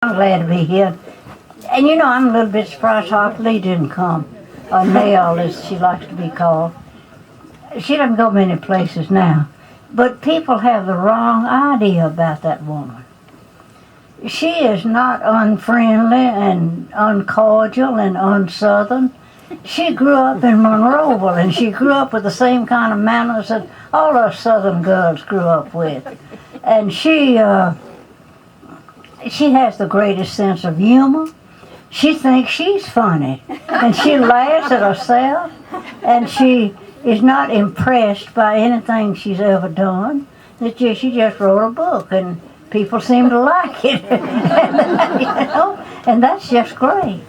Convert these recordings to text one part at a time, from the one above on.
I'm glad to be here. And I'm a little bit surprised Harper Lee didn't come. Or Nell, as she likes to be called. She doesn't go many places now. But people have the wrong idea about that woman. She is not unfriendly and uncordial and unsouthern. She grew up in Monroeville, and she grew up with the same kind of manners that all us southern girls grew up with. And she has the greatest sense of humor. She thinks she's funny, and she laughs at herself, and she is not impressed by anything she's ever done. She just wrote a book, and people seem to like it, and that's just great.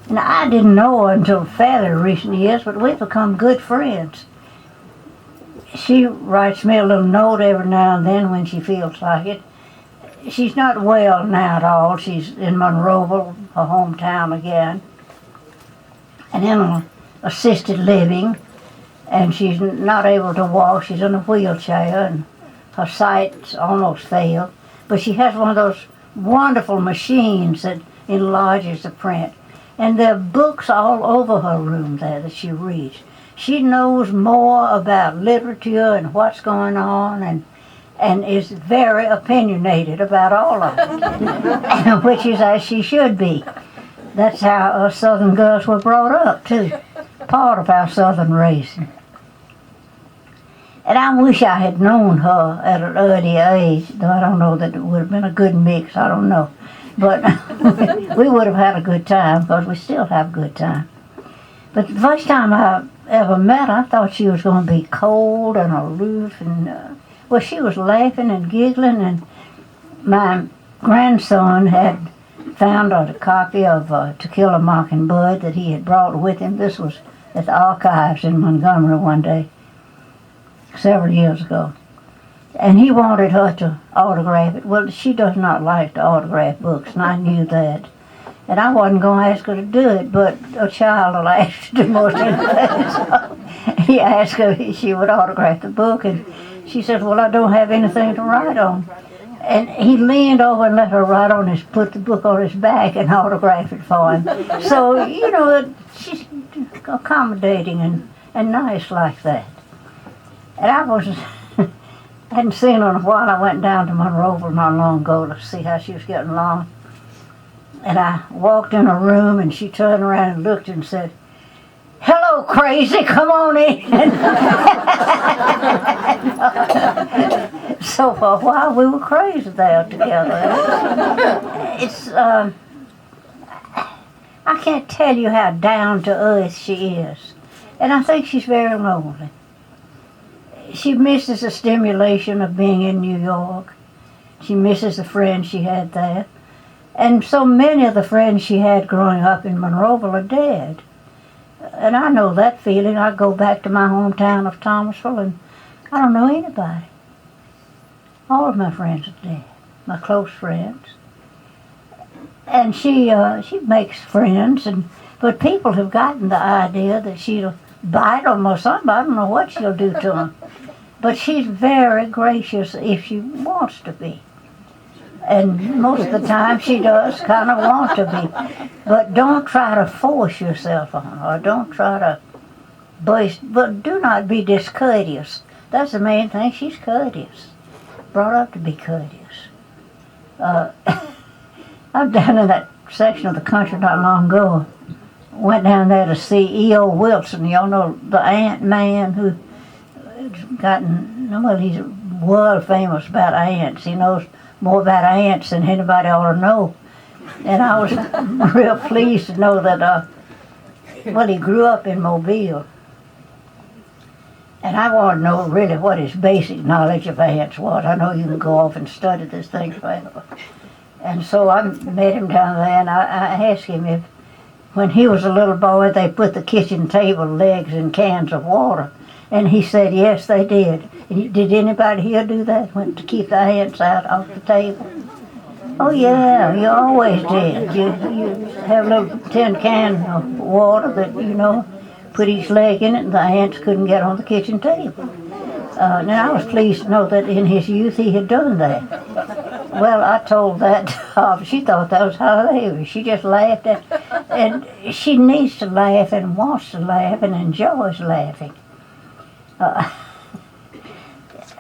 And I didn't know her until fairly recent years, but we've become good friends. She writes me a little note every now and then when she feels like it. She's not well now at all. She's in Monroeville, her hometown again, and in an assisted living, and she's not able to walk. She's in a wheelchair, and her sight's almost failed. But she has one of those wonderful machines that enlarges the print. And there are books all over her room there that she reads. She knows more about literature and what's going on, and is very opinionated about all of it, which is as she should be. That's how us southern girls were brought up, too. Part of our southern raising. And I wish I had known her at an earlier age, though I don't know that it would have been a good mix, I don't know. But we would have had a good time, because we still have a good time. But the first time I ever met her, I thought she was going to be cold and aloof, and well, she was laughing and giggling, and my grandson had found a copy of To Kill a Mockingbird that he had brought with him. This was at the archives in Montgomery one day, several years ago. And he wanted her to autograph it. Well, she does not like to autograph books, and I knew that. And I wasn't going to ask her to do it, but a child will ask to do most anything. So he asked her if she would autograph the book, and she said, well, I don't have anything to write on. And he leaned over and let her put the book on his back and autograph it for him. So, she's accommodating and nice like that. And I hadn't seen her in a while. I went down to Monroeville not long ago to see how she was getting along. And I walked in her room, and she turned around and looked and said, hello, crazy, come on in. So for a while we were crazy there together. I can't tell you how down to earth she is. And I think she's very lonely. She misses the stimulation of being in New York. She misses the friends she had there. And so many of the friends she had growing up in Monroeville are dead. And I know that feeling. I go back to my hometown of Thomasville, and I don't know anybody. All of my friends are dead, my close friends. And she makes friends, but people have gotten the idea that she'll bite them or something. I don't know what she'll do to them. But she's very gracious if she wants to be. And most of the time she does kind of want to be. But don't try to force yourself on her. Don't try to burst. But do not be discourteous. That's the main thing. She's courteous. Brought up to be courteous. I'm down in that section of the country not long ago. Went down there to see E.O. Wilson. Y'all know the ant man who he's world famous about ants. He knows more about ants than anybody ought to know. And I was real pleased to know that, he grew up in Mobile. And I want to know really what his basic knowledge of ants was. I know you can go off and study this thing forever. And so I met him down there, and I asked him if, when he was a little boy, they put the kitchen table legs in cans of water. And he said, yes, they did. Did anybody here do that? Went to keep the ants out off the table? Oh, yeah, you always did. You have a little tin can of water that, put each leg in it, and the ants couldn't get on the kitchen table. And I was pleased to know that in his youth he had done that. Well, I told that to Harper. She thought that was hilarious. She just laughed at, and she needs to laugh and wants to laugh and enjoys laughing.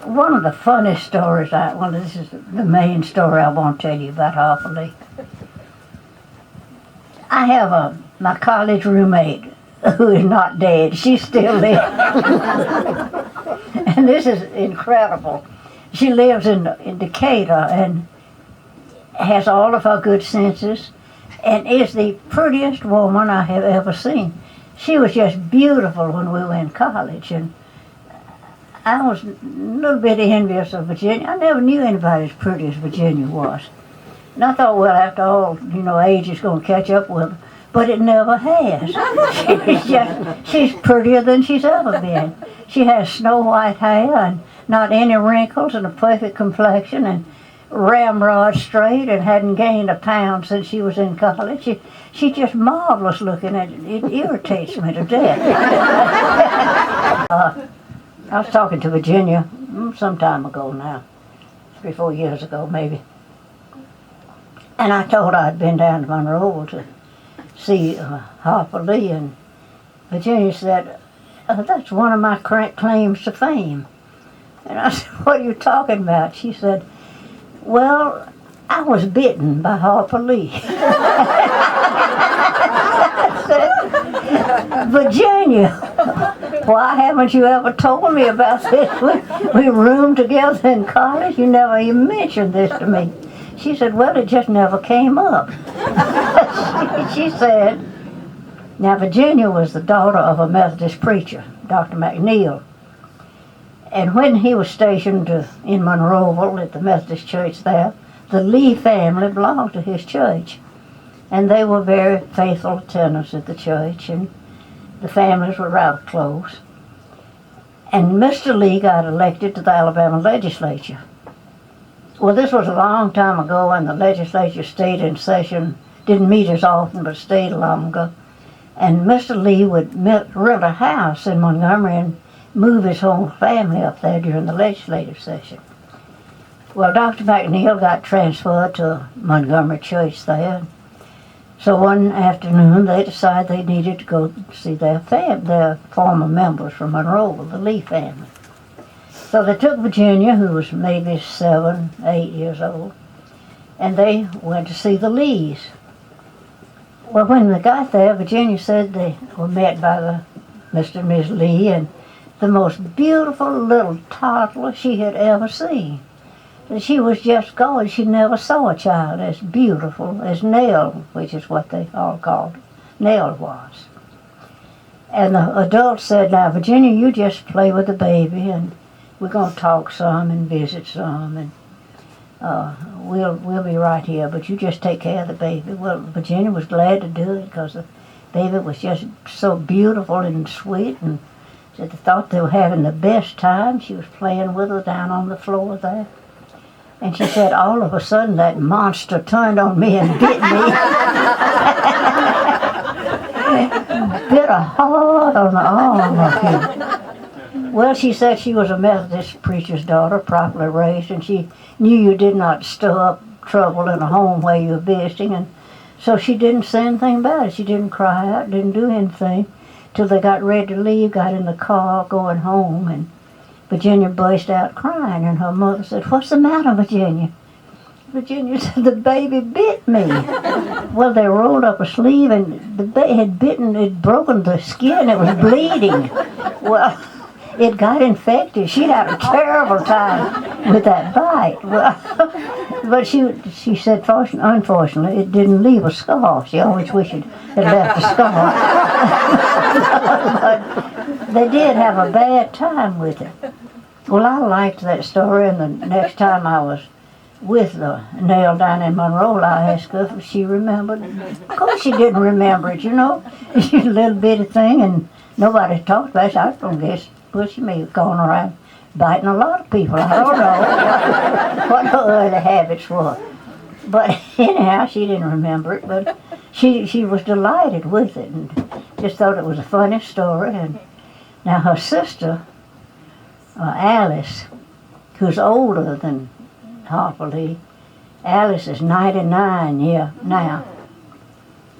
One of the funniest stories, this is the main story I want to tell you about Harper Lee. I have my college roommate who is not dead. She's still there. And this is incredible. She lives in Decatur and has all of her good senses and is the prettiest woman I have ever seen. She was just beautiful when we were in college, and I was a little bit envious of Virginia. I never knew anybody as pretty as Virginia was. And I thought, well, after all, age is going to catch up with her. But it never has. She's prettier than she's ever been. She has snow white hair and not any wrinkles and a perfect complexion and ramrod straight and hadn't gained a pound since she was in college. She's just marvelous looking, and it irritates me to death. I was talking to Virginia some time ago now, 3-4 years ago maybe. And I told her I'd been down to Monroe to see Harper Lee, and Virginia said, that's one of my claims to fame. And I said, what are you talking about? She said, well, I was bitten by Harper Lee. I said, Virginia, why haven't you ever told me about this? We roomed together in college. You never even mentioned this to me. She said, well, it just never came up. She said, now Virginia was the daughter of a Methodist preacher, Dr. McNeil. And when he was stationed in Monroeville at the Methodist church there, the Lee family belonged to his church. And they were very faithful attendants at the church, and the families were rather close. And Mr. Lee got elected to the Alabama legislature. Well, this was a long time ago, and the legislature stayed in session, didn't meet as often, but stayed longer. And Mr. Lee would rent a house in Montgomery and move his whole family up there during the legislative session. Well, Dr. McNeil got transferred to Montgomery Church there. So one afternoon, they decided they needed to go see their former members from Monroeville, the Lee family. So they took Virginia, who was maybe 7, 8 years old, and they went to see the Lees. Well, when they got there, Virginia said they were met by Mr. and Miss Lee, and the most beautiful little toddler she had ever seen. And she was just going. She never saw a child as beautiful as Nell, which is what they all called Nell was. And the adults said, now, Virginia, you just play with the baby, and we're going to talk some and visit some, and we'll be right here, but you just take care of the baby. Well, Virginia was glad to do it because the baby was just so beautiful and sweet, and they thought they were having the best time. She was playing with her down on the floor there. And she said, all of a sudden, that monster turned on me and bit me. Bit her hard on the arm up here. Well, she said she was a Methodist preacher's daughter, properly raised, and she knew you did not stir up trouble in a home where you were visiting, and so she didn't say anything about it. She didn't cry out, didn't do anything, till they got ready to leave, got in the car going home, and Virginia burst out crying, and her mother said, what's the matter, Virginia? Virginia said, the baby bit me. Well, they rolled up a sleeve, and the baby had bitten, it broken the skin, it was bleeding. Well, it got infected. She had a terrible time with that bite. Well, but she said, unfortunately, it didn't leave a scar. She always wished it had left a scar. But they did have a bad time with it. Well, I liked that story, and the next time I was with Nell down in Monroe, I asked her if she remembered. Of course she didn't remember it, you know. She's a little bitty thing, and nobody talked about it. I was going to guess, well, she may have gone around biting a lot of people. I don't know what her early habits were. But anyhow, she didn't remember it, but she was delighted with it and just thought it was a funny story. And now her sister, Alice, who's older than Harper Lee, Alice is 99 now,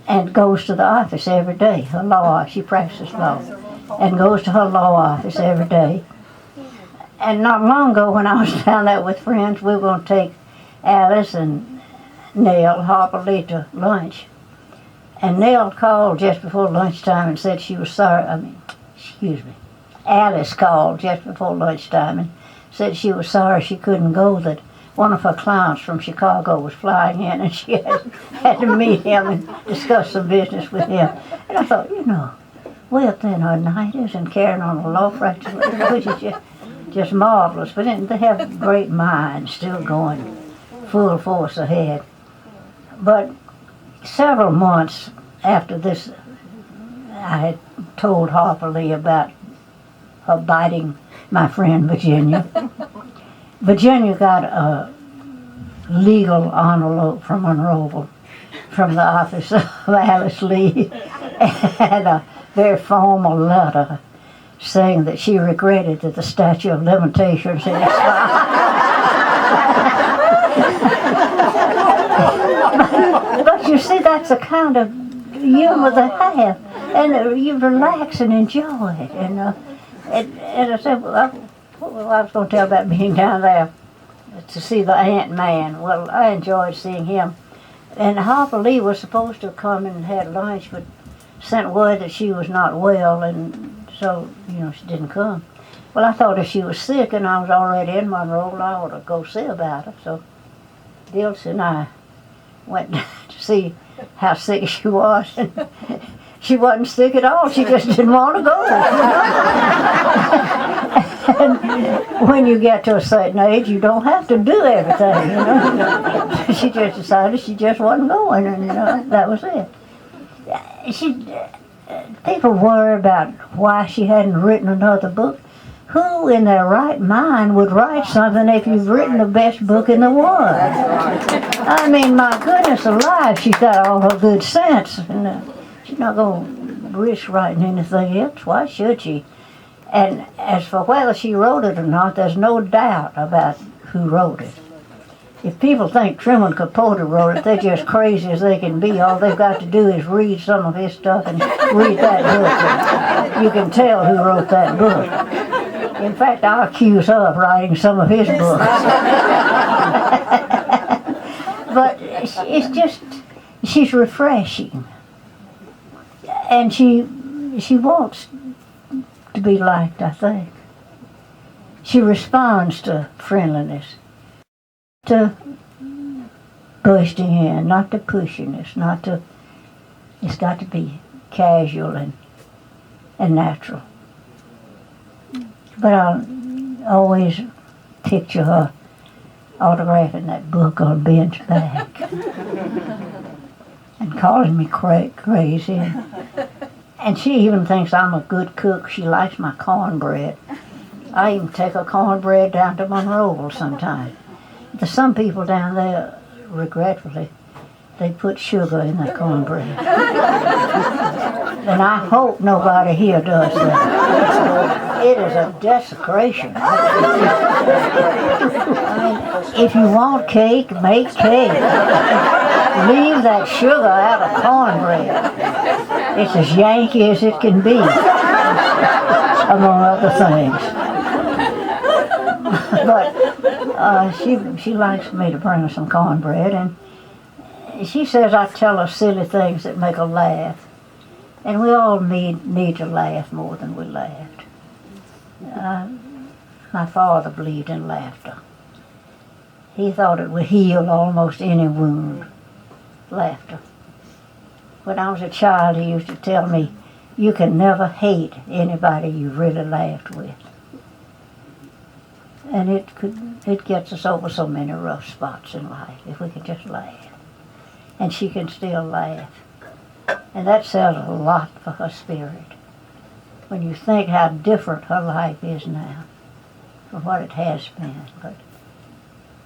and goes to the office every day. Her law, she practices law, and goes to her law office every day. And not long ago, when I was down there with friends, we were going to take Alice and Nell, Harper Lee, to lunch. And Nell called just before lunchtime and said she was sorry. Alice called just before lunchtime and said she was sorry she couldn't go, that one of her clients from Chicago was flying in and she had to meet him and discuss some business with him. And I thought, way up there in her 90s and carrying on a law practice, which is just marvelous. But then they have great minds still going full force ahead. But several months after this, I had told Harper Lee about her biting my friend Virginia. Virginia got a legal envelope from Monroeville from the office of Alice Lee and a very formal letter saying that she regretted that the statute of limitations had expired. But you see, that's the kind of humor they have, and you relax and enjoy it. And I said, well, I was going to tell about being down there to see the Ant-Man. Well, I enjoyed seeing him. And Harper Lee was supposed to have come and had lunch, but sent word that she was not well, and so, she didn't come. Well, I thought if she was sick and I was already in Monroe, I ought to go see about her. So Dilsey and I went to see how sick she was. And she wasn't sick at all. She just didn't want to go. And when you get to a certain age, you don't have to do everything, She just decided she just wasn't going, and that was it. People worry about why she hadn't written another book. Who in their right mind would write something if you've written the best book in the world? I mean, my goodness alive, she's got all her good sense, and she's not going to risk writing anything else. Why should she? And as for whether she wrote it or not, there's no doubt about who wrote it. If people think Truman Capote wrote it, they're just crazy as they can be. All they've got to do is read some of his stuff and read that book. And you can tell who wrote that book. In fact, I'll accuse her of writing some of his books. But it's just, she's refreshing. And she wants to be liked, I think. She responds to friendliness, to bursting in, not to pushiness, it's got to be casual and natural. But I'll always picture her autographing that book on Ben's back and calling me crazy. And she even thinks I'm a good cook. She likes my cornbread. I even take her cornbread down to Monroeville sometimes. There's some people down there, regretfully, they put sugar in their cornbread. And I hope nobody here does that. It is a desecration. I mean, if you want cake, make cake. Leave that sugar out of cornbread. It's as Yankee as it can be, among other things. But she likes me to bring her some cornbread, and she says I tell her silly things that make her laugh. And we all need to laugh more than we laughed. My father believed in laughter. He thought it would heal almost any wound, laughter. When I was a child, he used to tell me, you can never hate anybody you really laughed with. And it gets us over so many rough spots in life if we can just laugh. And she can still laugh. And that says a lot for her spirit. When you think how different her life is now from what it has been,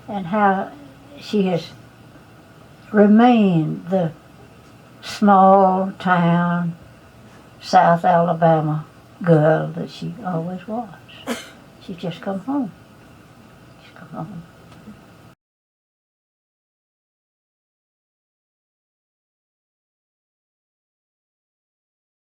and how she has remained the small town South Alabama girl that she always was. She's just come home. She's come home.